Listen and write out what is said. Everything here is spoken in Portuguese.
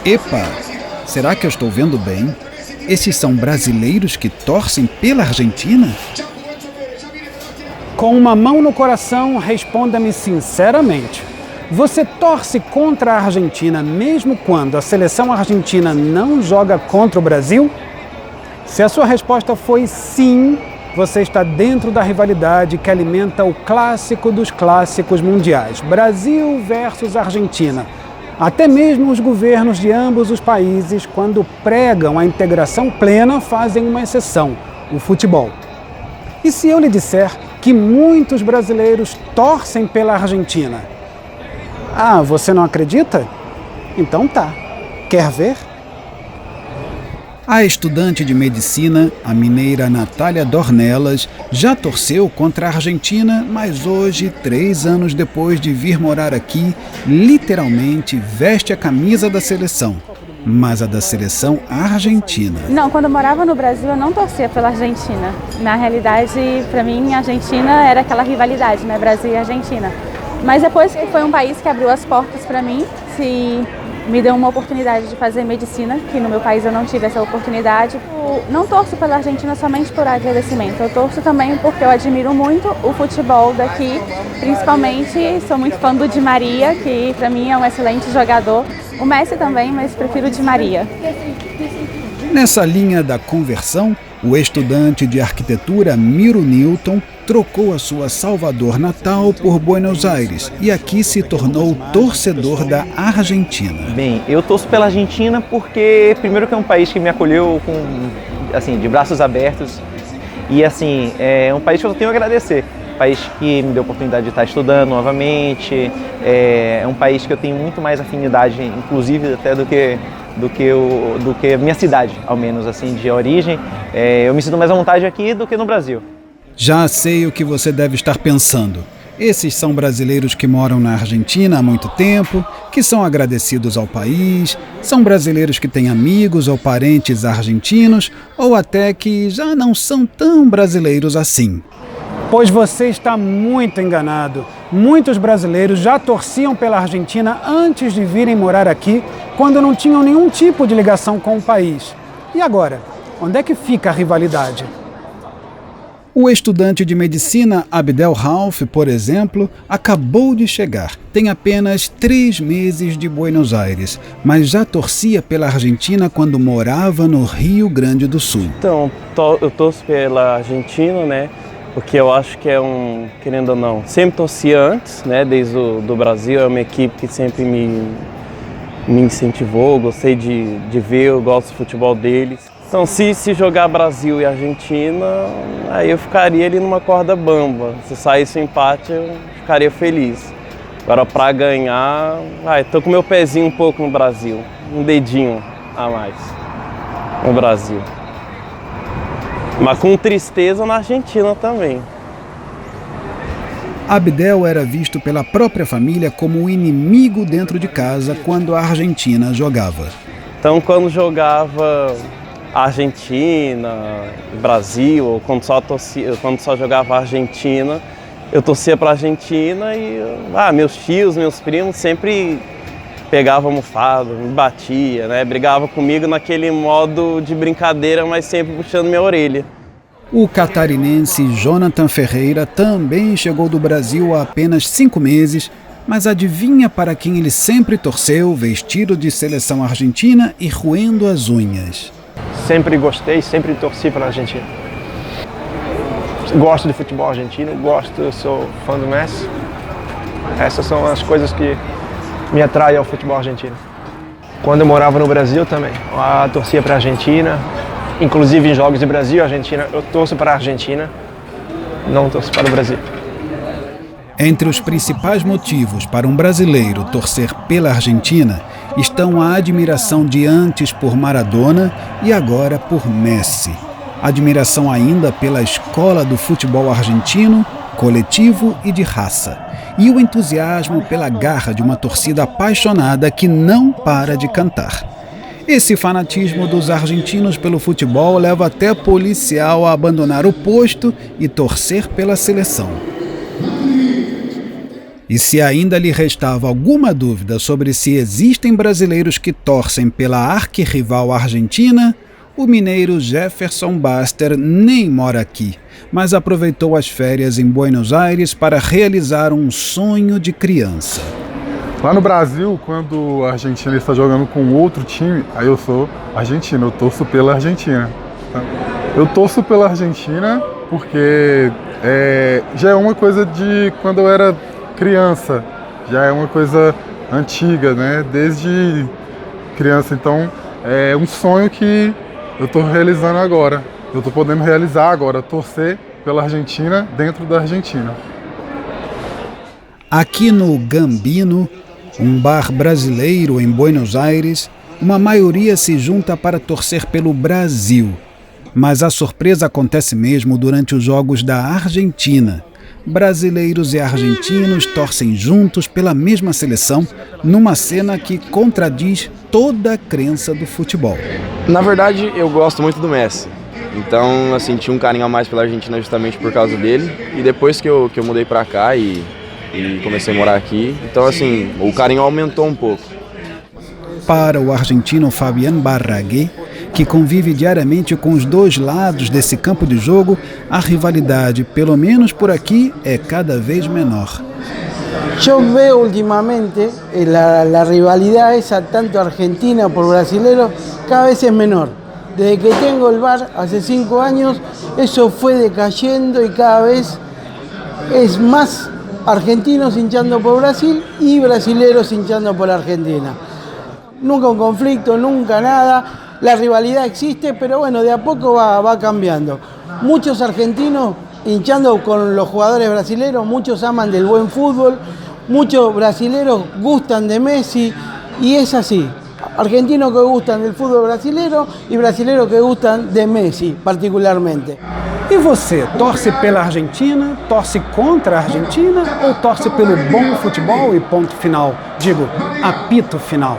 Epa, será que eu estou vendo bem? Esses são brasileiros que torcem pela Argentina? Com uma mão no coração, responda-me sinceramente. Você torce contra a Argentina mesmo quando a seleção argentina não joga contra o Brasil? Se a sua resposta foi sim, você está dentro da rivalidade que alimenta o clássico dos clássicos mundiais, Brasil versus Argentina. Até mesmo os governos de ambos os países, quando pregam a integração plena, fazem uma exceção, o futebol. E se eu lhe disser que muitos brasileiros torcem pela Argentina? Ah, você não acredita? Então tá. Quer ver? A estudante de medicina, a mineira Natália Dornelas, já torceu contra a Argentina, mas hoje, 3 anos depois de vir morar aqui, literalmente veste a camisa da seleção, mas a da seleção argentina. Não, quando eu morava no Brasil, eu não torcia pela Argentina. Na realidade, para mim, a Argentina era aquela rivalidade, né? Brasil e Argentina. Mas depois que foi um país que abriu as portas para mim, me deu uma oportunidade de fazer medicina, que no meu país eu não tive essa oportunidade. Eu não torço pela Argentina somente por agradecimento, eu torço também porque eu admiro muito o futebol daqui, principalmente sou muito fã do Di Maria, que para mim é um excelente jogador. O Messi também, mas prefiro o Di Maria. Nessa linha da conversão, o estudante de arquitetura Miro Newton trocou a sua Salvador natal por Buenos Aires e aqui se tornou torcedor da Argentina. Bem, eu torço pela Argentina porque, primeiro, que é um país que me acolheu de braços abertos e, é um país que eu tenho a agradecer. Um país que me deu a oportunidade de estar estudando novamente, é um país que eu tenho muito mais afinidade, inclusive até do que a minha cidade, ao menos de origem. Eu me sinto mais à vontade aqui do que no Brasil. Já sei o que você deve estar pensando. Esses são brasileiros que moram na Argentina há muito tempo, que são agradecidos ao país, são brasileiros que têm amigos ou parentes argentinos, ou até que já não são tão brasileiros assim. Pois você está muito enganado. Muitos brasileiros já torciam pela Argentina antes de virem morar aqui, quando não tinham nenhum tipo de ligação com o país. E agora? Onde é que fica a rivalidade? O estudante de medicina Abdel Rauf, por exemplo, acabou de chegar. Tem apenas 3 meses de Buenos Aires, mas já torcia pela Argentina quando morava no Rio Grande do Sul. Então, eu torço pela Argentina, né? Porque eu acho que querendo ou não, sempre torcia antes, né? Desde do Brasil, é uma equipe que sempre me incentivou, gostei de ver, eu gosto do futebol deles. Então, se jogar Brasil e Argentina, aí eu ficaria ali numa corda bamba. Se saísse o empate, eu ficaria feliz. Agora, para ganhar, tô com meu pezinho um pouco no Brasil, um dedinho a mais no Brasil. Mas com tristeza na Argentina também. Abdel era visto pela própria família como um inimigo dentro de casa quando a Argentina jogava. Então, quando jogava Argentina, Brasil, ou quando só jogava Argentina, eu torcia para a Argentina e meus tios, meus primos sempre pegavam almofada, me batia, né? Brigava comigo naquele modo de brincadeira, mas sempre puxando minha orelha. O catarinense Jonathan Ferreira também chegou do Brasil há apenas 5 meses, mas adivinha para quem ele sempre torceu, vestido de seleção argentina e roendo as unhas. Sempre gostei, sempre torci pela Argentina. Gosto de futebol argentino, eu sou fã do Messi. Essas são as coisas que me atraem ao futebol argentino. Quando eu morava no Brasil também, eu torcia para a Argentina, inclusive em jogos de Brasil e Argentina, eu torço para a Argentina, não torço para o Brasil. Entre os principais motivos para um brasileiro torcer pela Argentina estão a admiração de antes por Maradona e agora por Messi. Admiração ainda pela escola do futebol argentino, coletivo e de raça. E o entusiasmo pela garra de uma torcida apaixonada que não para de cantar. Esse fanatismo dos argentinos pelo futebol leva até policial a abandonar o posto e torcer pela seleção. E se ainda lhe restava alguma dúvida sobre se existem brasileiros que torcem pela arquirrival Argentina, o mineiro Jefferson Baster nem mora aqui, mas aproveitou as férias em Buenos Aires para realizar um sonho de criança. Lá no Brasil, quando a Argentina está jogando com outro time, aí eu sou argentino, eu torço pela Argentina. Tá? Eu torço pela Argentina porque já é uma coisa de quando eu era criança, já é uma coisa antiga, né? Desde criança, então é um sonho que eu estou realizando agora. Eu estou podendo realizar agora, torcer pela Argentina dentro da Argentina. Aqui no Gambino, um bar brasileiro em Buenos Aires, uma maioria se junta para torcer pelo Brasil. Mas a surpresa acontece mesmo durante os jogos da Argentina. Brasileiros e argentinos torcem juntos pela mesma seleção, numa cena que contradiz toda a crença do futebol. Na verdade, eu gosto muito do Messi. Então, assim, tinha um carinho a mais pela Argentina justamente por causa dele. E depois que eu mudei pra cá e comecei a morar aqui, então, assim, o carinho aumentou um pouco. Para o argentino Fabián Barragué, que convive diariamente com os dois lados desse campo de jogo, a rivalidade, pelo menos por aqui, é cada vez menor. Yo veo últimamente la rivalidad esa, tanto argentina por brasileros, cada vez es menor. Desde que tengo el bar, hace 5 años, eso fue decayendo y cada vez es más argentinos hinchando por Brasil y brasileros hinchando por Argentina. Nunca un conflicto, nunca nada. La rivalidad existe, pero bueno, de a poco va cambiando. Muchos argentinos hinchando con los jugadores brasileños, muchos aman del buen fútbol, muchos brasileños gustan de Messi y es así. Argentinos que gustan del fútbol brasileño y brasileños que gustan de Messi, particularmente. E você, torce pela Argentina, torce contra a Argentina ou torce pelo bom futebol e ponto final? Digo, apito final.